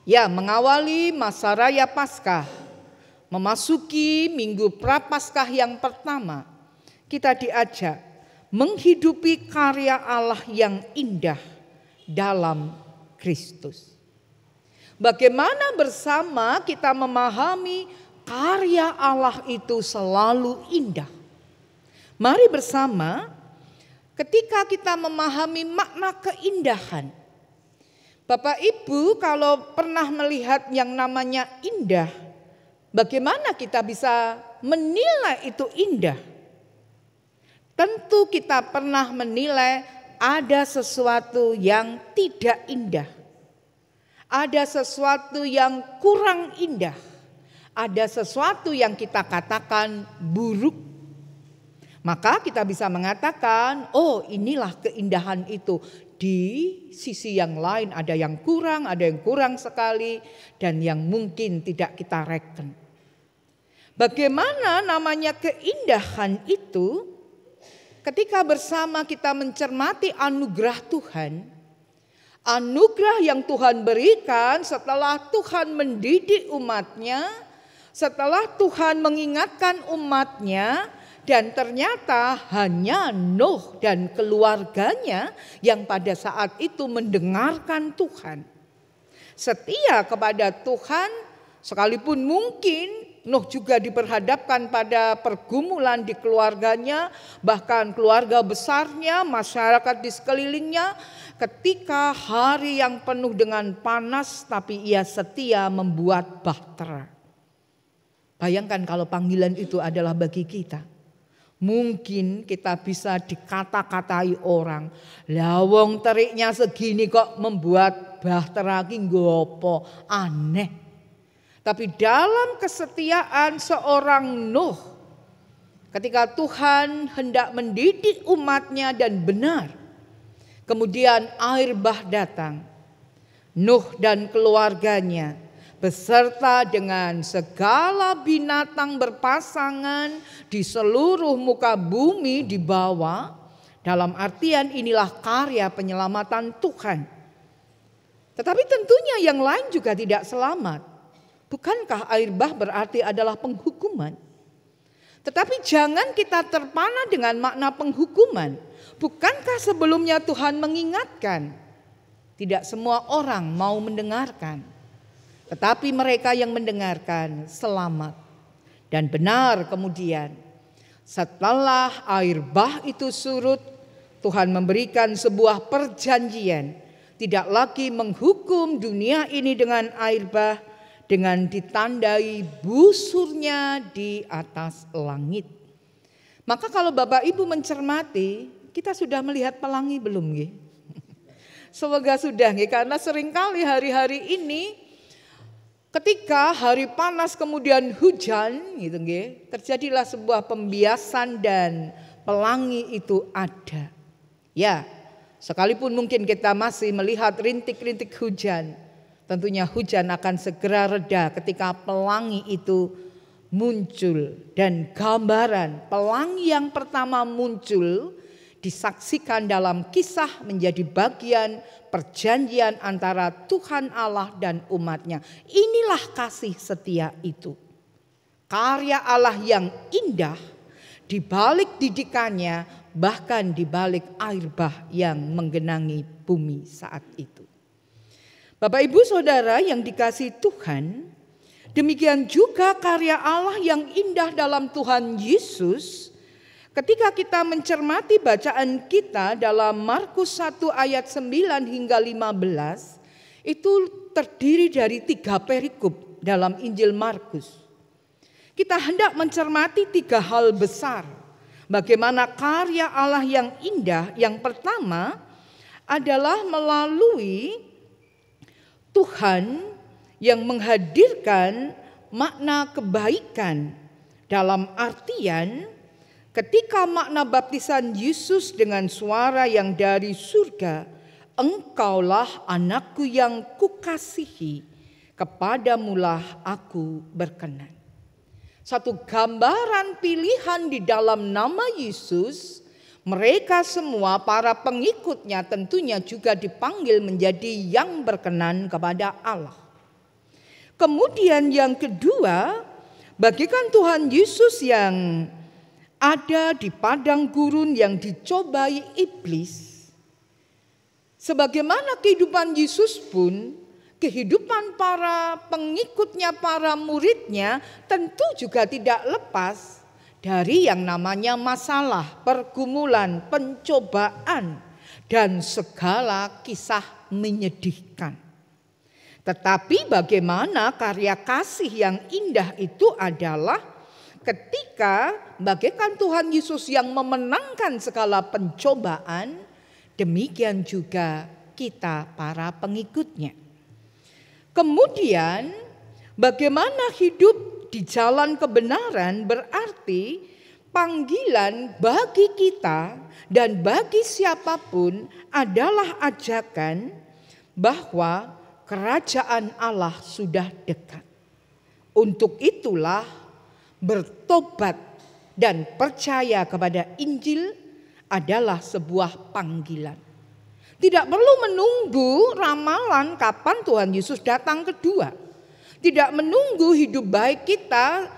Ya, mengawali masa raya Paskah, memasuki minggu Prapaskah yang pertama, kita diajak menghidupi karya Allah yang indah dalam Kristus. Bagaimana bersama kita memahami karya Allah itu selalu indah. Mari bersama ketika kita memahami makna keindahan. Bapak Ibu kalau pernah melihat yang namanya indah, bagaimana kita bisa menilai itu indah? Tentu kita pernah menilai ada sesuatu yang tidak indah. Ada sesuatu yang kurang indah. Ada sesuatu yang kita katakan buruk. Maka kita bisa mengatakan, oh inilah keindahan itu. Di sisi yang lain ada yang kurang sekali, dan yang mungkin tidak kita reken. Bagaimana namanya keindahan itu? Ketika bersama kita mencermati anugerah Tuhan, anugerah yang Tuhan berikan setelah Tuhan mendidik umatnya, setelah Tuhan mengingatkan umatnya, dan ternyata hanya Nuh dan keluarganya yang pada saat itu mendengarkan Tuhan. Setia kepada Tuhan, sekalipun mungkin Nuh juga diperhadapkan pada pergumulan di keluarganya, bahkan keluarga besarnya, masyarakat di sekelilingnya, ketika hari yang penuh dengan panas, tapi ia setia membuat bahtera. Bayangkan kalau panggilan itu adalah bagi kita. Mungkin kita bisa dikata-katai orang, lawong teriknya segini kok membuat bahtera ki nggopo, aneh. Tapi dalam kesetiaan seorang Nuh, ketika Tuhan hendak mendidik umatnya dan benar, kemudian air bah datang, Nuh dan keluarganya beserta dengan segala binatang berpasangan di seluruh muka bumi dibawa. Dalam artian inilah karya penyelamatan Tuhan. Tetapi tentunya yang lain juga tidak selamat. Bukankah air bah berarti adalah penghukuman? Tetapi jangan kita terpana dengan makna penghukuman. Bukankah sebelumnya Tuhan mengingatkan? Tidak semua orang mau mendengarkan. tetapi mereka yang mendengarkan selamat. Dan benar kemudian setelah air bah itu surut, Tuhan memberikan sebuah perjanjian, tidak lagi menghukum dunia ini dengan air bah, dengan ditandai busurnya di atas langit. Maka kalau Bapak Ibu mencermati, kita sudah melihat pelangi belum nggih? Semoga sudah nggih, karena seringkali hari-hari ini ketika hari panas kemudian hujan gitu nggih, terjadilah sebuah pembiasan dan pelangi itu ada. Ya, sekalipun mungkin kita masih melihat rintik-rintik hujan, tentunya hujan akan segera reda ketika pelangi itu muncul. Dan gambaran pelangi yang pertama muncul disaksikan dalam Kisah menjadi bagian perjanjian antara Tuhan Allah dan umatnya. Inilah kasih setia itu. Karya Allah yang indah di balik didikannya, bahkan di balik air bah yang menggenangi bumi saat itu. Bapak Ibu Saudara yang dikasihi Tuhan, demikian juga karya Allah yang indah dalam Tuhan Yesus. Ketika kita mencermati bacaan kita dalam Markus 1 ayat 9 hingga 15, itu terdiri dari 3 perikop dalam Injil Markus. Kita hendak mencermati 3 hal besar. Bagaimana karya Allah yang indah. Yang pertama adalah melalui Tuhan yang menghadirkan makna kebaikan, dalam artian ketika makna baptisan Yesus dengan suara yang dari surga, "Engkaulah anakku yang kukasihi, kepadamulah aku berkenan." Satu gambaran pilihan di dalam nama Yesus, mereka semua para pengikutnya tentunya juga dipanggil menjadi yang berkenan kepada Allah. Kemudian yang kedua, bagikan Tuhan Yesus yang ada di padang gurun yang dicobai iblis. Sebagaimana kehidupan Yesus pun, kehidupan para pengikutnya, para muridnya tentu juga tidak lepas dari yang namanya masalah, pergumulan, pencobaan, dan segala kisah menyedihkan. Tetapi bagaimana karya kasih yang indah itu adalah ketika bagaikan Tuhan Yesus yang memenangkan segala pencobaan, demikian juga kita para pengikutnya. Kemudian bagaimana hidup di jalan kebenaran berarti panggilan bagi kita dan bagi siapapun adalah ajakan bahwa kerajaan Allah sudah dekat. Untuk itulah bertobat dan percaya kepada Injil adalah sebuah panggilan. Tidak perlu menunggu ramalan kapan Tuhan Yesus datang kedua. Tidak menunggu hidup baik kita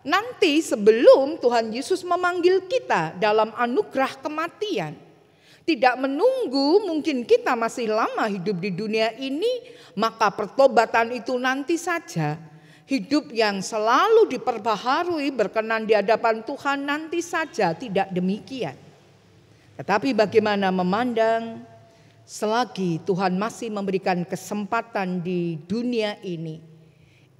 nanti sebelum Tuhan Yesus memanggil kita dalam anugerah kematian. Tidak menunggu mungkin kita masih lama hidup di dunia ini, maka pertobatan itu nanti saja. Hidup yang selalu diperbaharui berkenan di hadapan Tuhan nanti saja, tidak demikian. Tetapi bagaimana memandang selagi Tuhan masih memberikan kesempatan di dunia ini,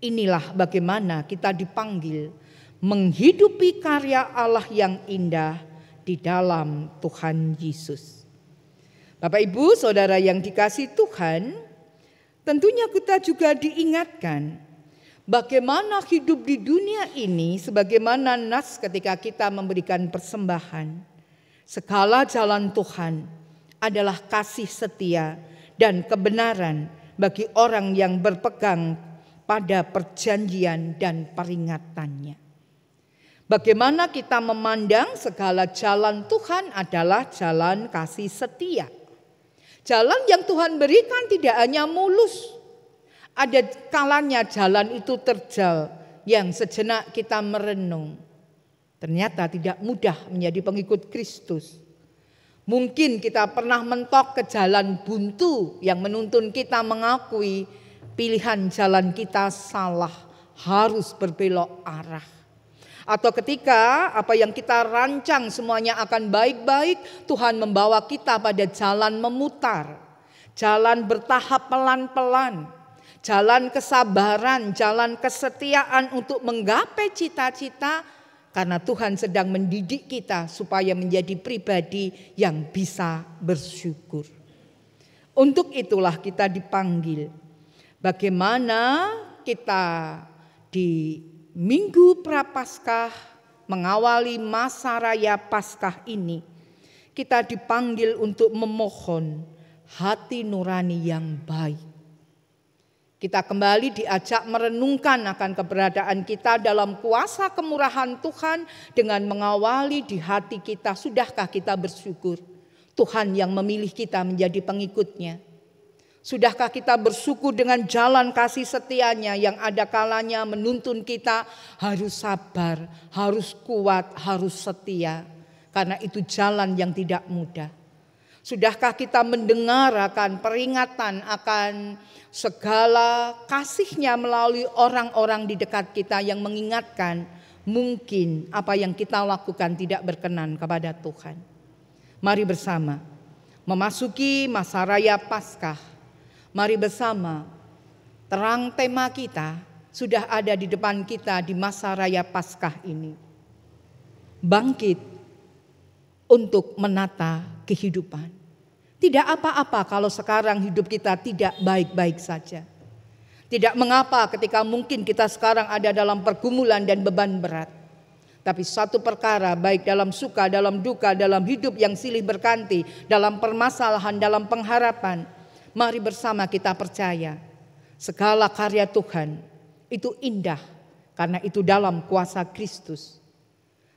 inilah bagaimana kita dipanggil menghidupi karya Allah yang indah di dalam Tuhan Yesus. Bapak Ibu Saudara yang dikasihi Tuhan, tentunya kita juga diingatkan bagaimana hidup di dunia ini sebagaimana nas ketika kita memberikan persembahan. Segala jalan Tuhan adalah kasih setia dan kebenaran bagi orang yang berpegang pada perjanjian dan peringatannya. Bagaimana kita memandang segala jalan Tuhan adalah jalan kasih setia. Jalan yang Tuhan berikan tidak hanya mulus. Ada kalanya jalan itu terjal yang sejenak kita merenung. Ternyata tidak mudah menjadi pengikut Kristus. Mungkin kita pernah mentok ke jalan buntu yang menuntun kita mengakui pilihan jalan kita salah, harus berbelok arah. Atau ketika apa yang kita rancang semuanya akan baik-baik, Tuhan membawa kita pada jalan memutar, jalan bertahap pelan-pelan, jalan kesabaran, jalan kesetiaan untuk menggapai cita-cita, karena Tuhan sedang mendidik kita supaya menjadi pribadi yang bisa bersyukur. Untuk itulah kita dipanggil. Bagaimana kita di Minggu Prapaskah mengawali masa raya Paskah ini, kita dipanggil untuk memohon hati nurani yang baik. Kita kembali diajak merenungkan akan keberadaan kita dalam kuasa kemurahan Tuhan dengan mengawali di hati kita, sudahkah kita bersyukur Tuhan yang memilih kita menjadi pengikutnya? Sudahkah kita bersyukur dengan jalan kasih setianya yang ada kalanya menuntun kita harus sabar, harus kuat, harus setia. Karena itu jalan yang tidak mudah. Sudahkah kita mendengar akan peringatan akan segala kasih-Nya melalui orang-orang di dekat kita yang mengingatkan mungkin apa yang kita lakukan tidak berkenan kepada Tuhan. Mari bersama memasuki masa raya Paskah. Mari bersama, terang tema kita sudah ada di depan kita di masa raya Paskah ini. Bangkit untuk menata kehidupan. Tidak apa-apa kalau sekarang hidup kita tidak baik-baik saja. Tidak mengapa ketika mungkin kita sekarang ada dalam pergumulan dan beban berat. Tapi satu perkara baik dalam suka, dalam duka, dalam hidup yang silih berganti, dalam permasalahan, dalam pengharapan. Mari bersama kita percaya segala karya Tuhan itu indah karena itu dalam kuasa Kristus.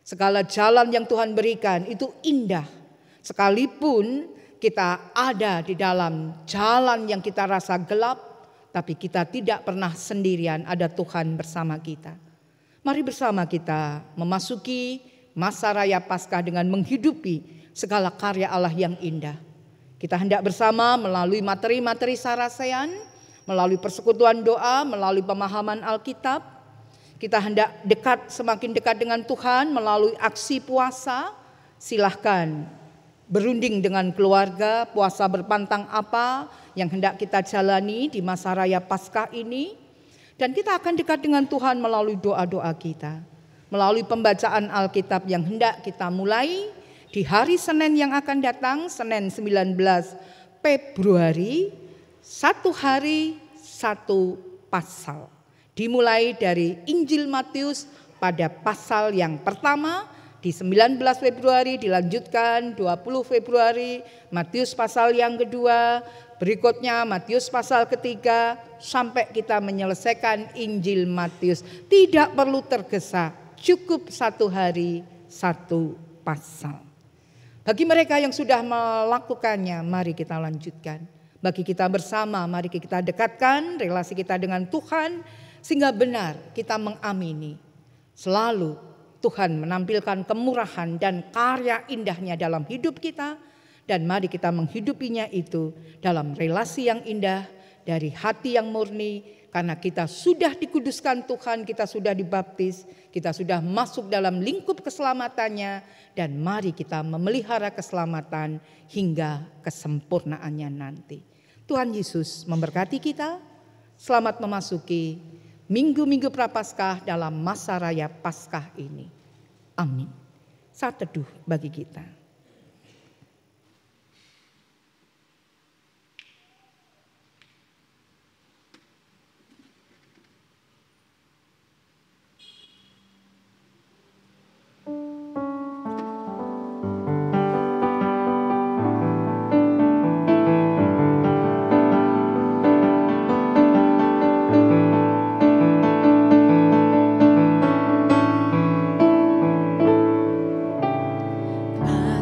Segala jalan yang Tuhan berikan itu indah sekalipun kita ada di dalam jalan yang kita rasa gelap, tapi kita tidak pernah sendirian, ada Tuhan bersama kita. Mari bersama kita memasuki masa raya Paskah dengan menghidupi segala karya Allah yang indah. Kita hendak bersama melalui materi-materi sarasean, melalui persekutuan doa, melalui pemahaman Alkitab. Kita hendak semakin dekat dengan Tuhan melalui aksi puasa. Silahkan berunding dengan keluarga, puasa berpantang apa yang hendak kita jalani di masa raya Paskah ini. Dan kita akan dekat dengan Tuhan melalui doa-doa kita, melalui pembacaan Alkitab yang hendak kita mulai di hari Senin yang akan datang, Senin 19 Februari, satu hari satu pasal. Dimulai dari Injil Matius pada pasal yang pertama, di 19 Februari dilanjutkan 20 Februari, Matius pasal yang kedua, berikutnya Matius pasal ketiga, sampai kita menyelesaikan Injil Matius. Tidak perlu tergesa, cukup satu hari satu pasal. Bagi mereka yang sudah melakukannya, mari kita lanjutkan. Bagi kita bersama, mari kita dekatkan relasi kita dengan Tuhan, sehingga benar kita mengamini. Selalu Tuhan menampilkan kemurahan dan karya indahnya dalam hidup kita. Dan mari kita menghidupinya itu dalam relasi yang indah, dari hati yang murni. Karena kita sudah dikuduskan Tuhan, kita sudah dibaptis, kita sudah masuk dalam lingkup keselamatannya. Dan mari kita memelihara keselamatan hingga kesempurnaannya nanti. Tuhan Yesus memberkati kita. Selamat memasuki minggu-minggu Prapaskah dalam masa raya Paskah ini. Amin. Saat teduh bagi kita. Kau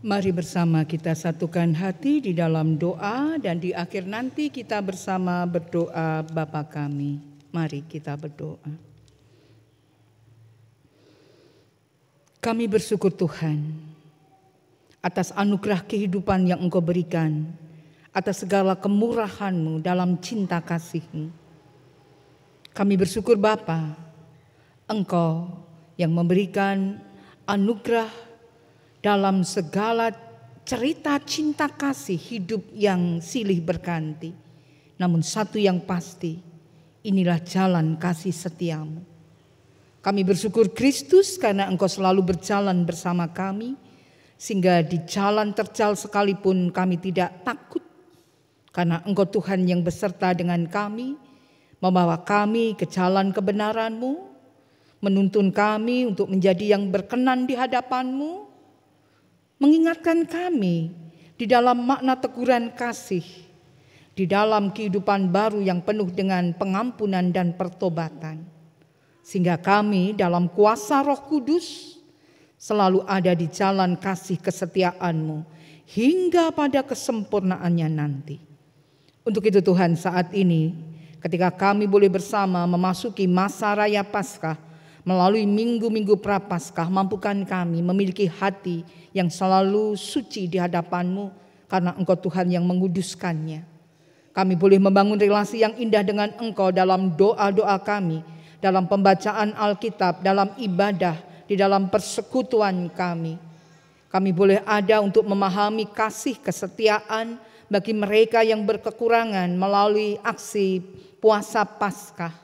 Mari bersama kita satukan hati di dalam doa, dan di akhir nanti kita bersama berdoa Bapa kami. Mari kita berdoa. Kami bersyukur Tuhan atas anugerah kehidupan yang Engkau berikan, atas segala kemurahan-Mu dalam cinta kasih-Mu. Kami bersyukur Bapa, Engkau yang memberikan anugerah dalam segala cerita cinta kasih hidup yang silih berganti. Namun satu yang pasti, inilah jalan kasih setiamu. Kami bersyukur Kristus karena Engkau selalu berjalan bersama kami, sehingga di jalan terjal sekalipun kami tidak takut. Karena Engkau Tuhan yang beserta dengan kami, membawa kami ke jalan kebenaran-Mu, menuntun kami untuk menjadi yang berkenan di hadapan-Mu, mengingatkan kami di dalam makna teguran kasih, di dalam kehidupan baru yang penuh dengan pengampunan dan pertobatan. Sehingga kami dalam kuasa Roh Kudus selalu ada di jalan kasih kesetiaan-Mu hingga pada kesempurnaannya nanti. Untuk itu Tuhan, saat ini ketika kami boleh bersama memasuki masa raya Paskah, melalui minggu-minggu Prapaskah, mampukan kami memiliki hati yang selalu suci di hadapan-Mu, karena Engkau Tuhan yang menguduskannya. Kami boleh membangun relasi yang indah dengan Engkau dalam doa-doa kami, dalam pembacaan Alkitab, dalam ibadah, di dalam persekutuan kami. Kami boleh ada untuk memahami kasih kesetiaan bagi mereka yang berkekurangan melalui aksi puasa Paskah.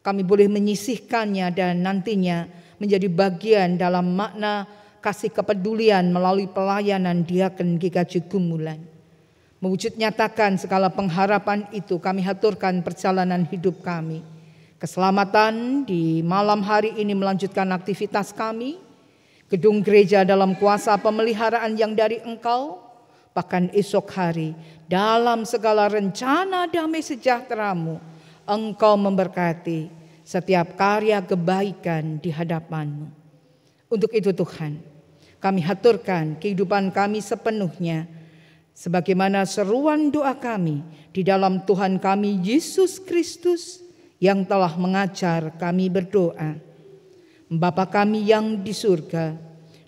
Kami boleh menyisihkannya dan nantinya menjadi bagian dalam makna kasih kepedulian melalui pelayanan Diaken GKJ Gumulan. Mewujud nyatakan segala pengharapan itu, kami haturkan perjalanan hidup kami. Keselamatan di malam hari ini melanjutkan aktivitas kami. Gedung gereja dalam kuasa pemeliharaan yang dari Engkau. Bahkan esok hari dalam segala rencana damai sejahtera-Mu, Engkau memberkati setiap karya kebaikan di hadapan-Mu. Untuk itu Tuhan, kami haturkan kehidupan kami sepenuhnya, sebagaimana seruan doa kami di dalam Tuhan kami Yesus Kristus yang telah mengajar kami berdoa. Bapa kami yang di surga,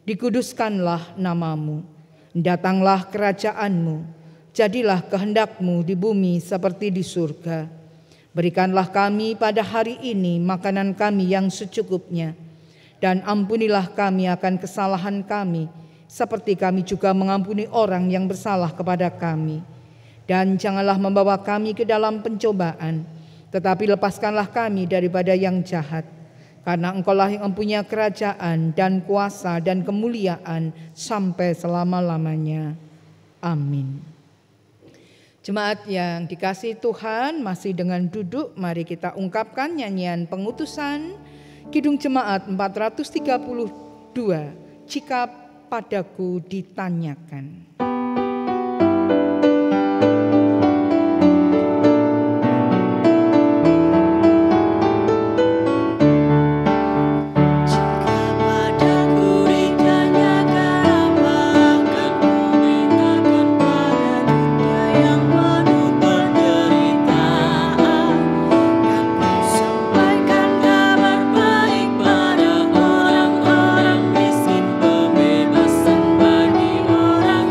dikuduskanlah nama-Mu, datanglah kerajaan-Mu, jadilah kehendak-Mu di bumi seperti di surga. Berikanlah kami pada hari ini makanan kami yang secukupnya, dan ampunilah kami akan kesalahan kami, seperti kami juga mengampuni orang yang bersalah kepada kami. Dan janganlah membawa kami ke dalam pencobaan, tetapi lepaskanlah kami daripada yang jahat. Karena Engkaulah yang mempunyai kerajaan dan kuasa dan kemuliaan sampai selama-lamanya. Amin. Jemaat yang dikasihi Tuhan, masih dengan duduk, mari kita ungkapkan nyanyian pengutusan Kidung Jemaat 432, Jika Padaku Ditanyakan.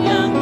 Yang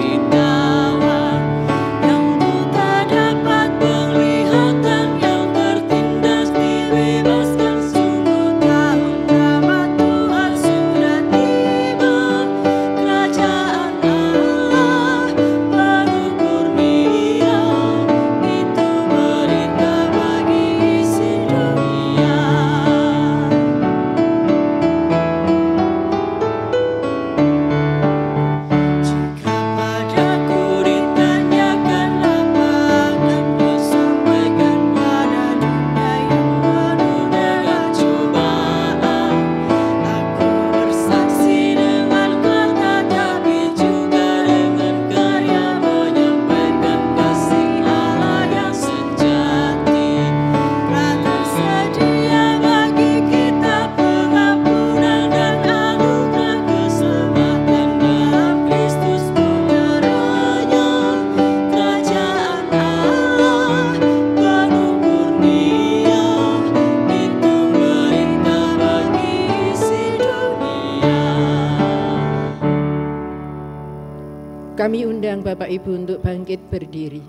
Kami undang Bapak Ibu untuk bangkit berdiri.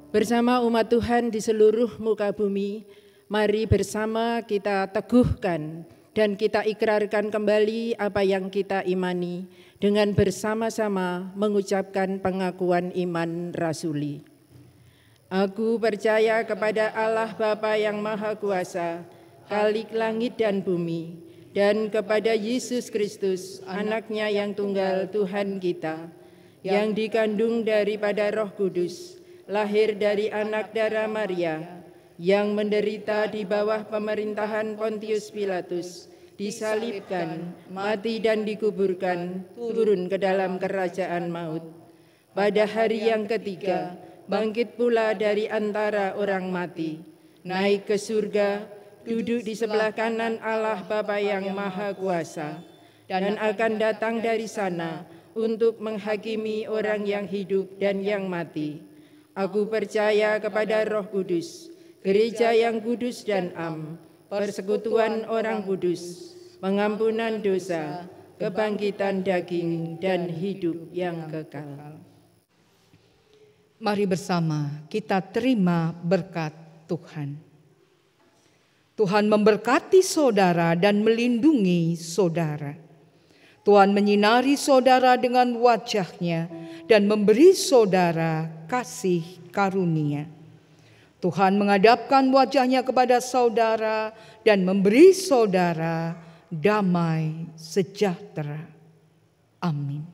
Bersama umat Tuhan di seluruh muka bumi, mari bersama kita teguhkan dan kita ikrarkan kembali apa yang kita imani dengan bersama-sama mengucapkan pengakuan iman rasuli. Aku percaya kepada Allah Bapa yang Maha Kuasa, Khalik langit dan bumi, dan kepada Yesus Kristus, anaknya yang tunggal Tuhan kita, yang dikandung daripada Roh Kudus, lahir dari anak darah Maria, yang menderita di bawah pemerintahan Pontius Pilatus, disalibkan, mati dan dikuburkan, turun ke dalam kerajaan maut. Pada hari yang ketiga, bangkit pula dari antara orang mati, naik ke surga, duduk di sebelah kanan Allah Bapa yang Maha Kuasa, dan akan datang dari sana untuk menghakimi orang yang hidup dan yang mati. Aku percaya kepada Roh Kudus, gereja yang kudus dan am, persekutuan orang kudus, pengampunan dosa, kebangkitan daging, dan hidup yang kekal. Mari bersama kita terima berkat Tuhan. Tuhan memberkati saudara dan melindungi saudara. Tuhan menyinari saudara dengan wajah-Nya dan memberi saudara kasih karunia. Tuhan menghadapkan wajah-Nya kepada saudara dan memberi saudara damai sejahtera. Amin.